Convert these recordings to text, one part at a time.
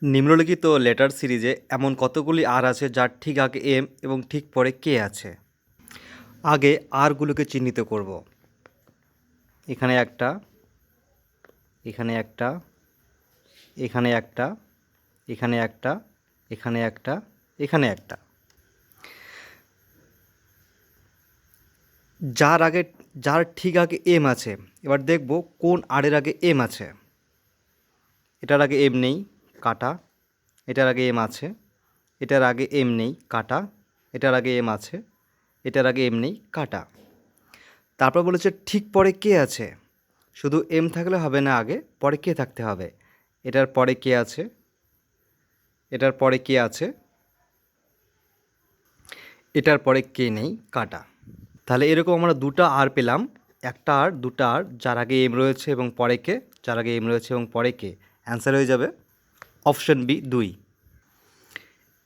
নিম্নলিখিত লেটার সিরিজে এমন কতগুলি আর আছে যার ঠিক আগে এম এবং ঠিক পরে কে আছে। আগে আরগুলোকে চিহ্নিত করব। এখানে একটা, এখানে একটা, এখানে একটা, এখানে একটা, এখানে একটা, এখানে একটা। যার ঠিক আগে এম আছে, এবার দেখব কোন আরের আগে এম আছে। এটার আগে এম নেই, কাটা। এটার আগে এম আছে, এটার আগে এম নেই, কাটা। এটার আগে এম আছে, এটার আগে এম নেই, কাটা। তারপর বলেছে ঠিক পরে কে আছে। শুধু এম থাকলে হবে না, আগে পরে কে থাকতে হবে। এটার পরে কে আছে, এটার পরে কে আছে, এটার পরে কে নেই, কাটা। তাহলে এরকম আমরা দুটো আর পেলাম, একটা আর দুটো আর, যার আগে এম রয়েছে এবং পরে কে, যার আগে এম রয়েছে এবং পরে কে। অ্যান্সার হয়ে যাবে অপশন বি 2।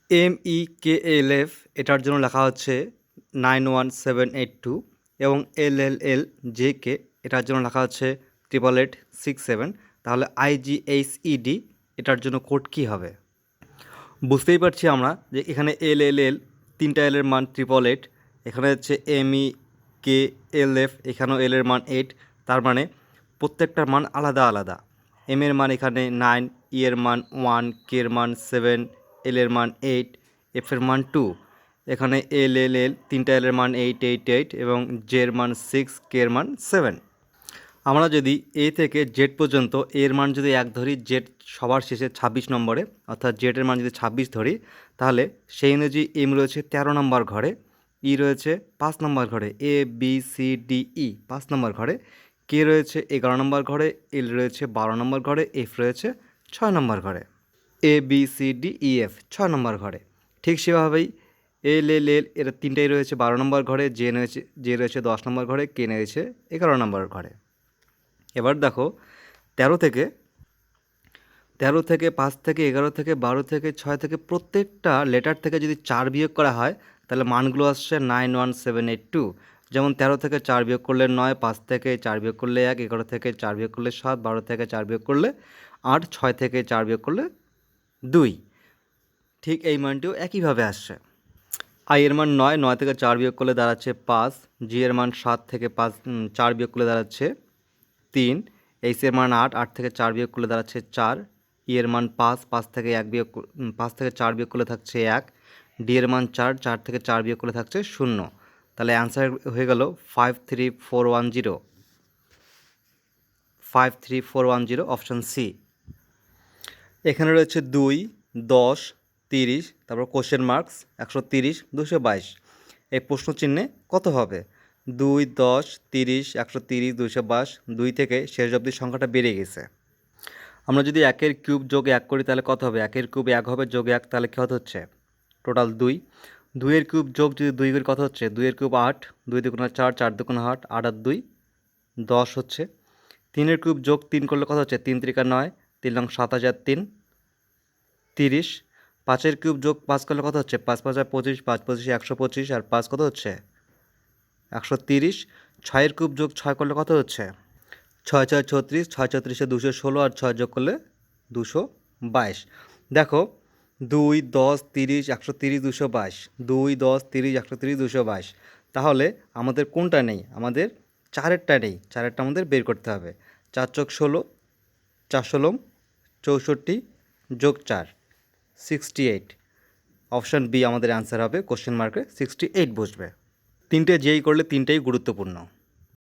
MEKLF এটার জন্য লেখা হচ্ছে 91782 এবং LLLJK এটার জন্য লেখা হচ্ছে 8887। তাহলে IGHED এটার জন্য কোড কী হবে? বুঝতেই পারছি আমরা যে এখানে LLL, তিনটা এলের মান 888, এখানে হচ্ছে MEKLF, এখানেও এলের মান 8। তার মানে প্রত্যেকটার মান আলাদা আলাদা। এম এর মান এখানে 9, ই এর মান 1, কে এর মান 7, এল এর মান 8, এফ এর মান 2। এখানে LLL তিনটা এলের মান 888 এবং জে এর মান 6, কে এর মান 7। আমরা যদি এ থেকে জেড পর্যন্ত এর মান যদি 1 ধরি, জেড সবার শেষে 26 নম্বরে, অর্থাৎ জেডের মান যদি 26 ধরি, তাহলে সেই অনুযায়ী এম রয়েছে 13 নম্বর ঘরে, ই রয়েছে 5 নম্বর ঘরে, ABCDE 5 নম্বর ঘরে, কে রয়েছে 11 নম্বর ঘরে, এল রয়েছে 12 নম্বর ঘরে, এফ রয়েছে 6 নম্বর ঘরে। ABCDEF 6 নম্বর ঘরে। ঠিক সেভাবেই LLL এর তিনটাই রয়েছে 12 নম্বর ঘরে, জে রয়েছে 10 নম্বর ঘরে, কে রয়েছে 11 নম্বর ঘরে। এবার দেখো 13 থেকে 5 থেকে 11 থেকে 12 থেকে 6 থেকে প্রত্যেকটা লেটার থেকে যদি 4 বিয়োগ করা হয়, তাহলে মানগুলো আসছে 91782। যেমন 13 থেকে 4 বিয়োগ করলে 9, 5 থেকে 4 বিয়োগ করলে 1, 11 থেকে 4 বিয়োগ করলে 7, 12 থেকে 4 বিয়োগ করলে 8, 6 থেকে 4 বিয়োগ করলে 2। ঠিক এই মানটিও একইভাবে আসছে। আই এর মান 9, 9 থেকে 4 বিয়োগ করলে দাঁড়াচ্ছে 5, জি এর মান 7 থেকে 4 বিয়োগ করলে দাঁড়াচ্ছে 3, এইচ এর মান 8, 8 থেকে 4 বিয়োগ করলে দাঁড়াচ্ছে 4, ই এর মান 5, 5 থেকে 4 বিয়োগ করলে থাকছে 1, ডি এর মান 4, 4 থেকে 4 বিয়োগ করলে থাকছে 0। তাহলে অ্যান্সার হয়ে গেল 53410, 53410 অপশান সি। এখানে রয়েছে 2, 10, 30, তারপর কোশ্চেন মার্কস 130, 222। এই প্রশ্ন চিহ্নে কত হবে? 2, 10, 30, 130, 222, 2 থেকে শেষ অবধি সংখ্যাটা বেড়ে গেছে। আমরা যদি 1 কিউব যোগ 1 করি তাহলে কত হবে? 1 কিউব 1 হবে, যোগ 1 তাহলে কত হচ্ছে? টোটাল 2। 2 কিউব যোগ যদি 2 করি কত হচ্ছে? 2 কিউব 8, 2 দুগুণে 4, 4 দুগুণে 8, 8 আর 2 10 হচ্ছে। 3 কিউব যোগ 3 করলে কত হচ্ছে? 3 3 9, 3 নং 7 হাজার 3, 30। 5 কিউব যোগ 5 করলে কত হচ্ছে? 5 5 25, 5 25 125, আর 5 কত হচ্ছে? 130। 6 কিউব যোগ 6 করলে কত হচ্ছে? 6 6 36, 6 36 216, আর 6 যোগ করলে 222। দেখো 2, 10, 30, 130, 222, 2, 10, 30, 130, 222। তাহলে আমাদের কোনটা নেই? আমাদের চারেরটা নেই, চারেরটা আমাদের বের করতে হবে। 4 চোখ 16, 4 ষোলম 64 যোগ 4, 68। অপশান বি আমাদের অ্যান্সার হবে, কোশ্চেন মার্কে 68 বসবে। তিনটে যেই করলে তিনটেই গুরুত্বপূর্ণ।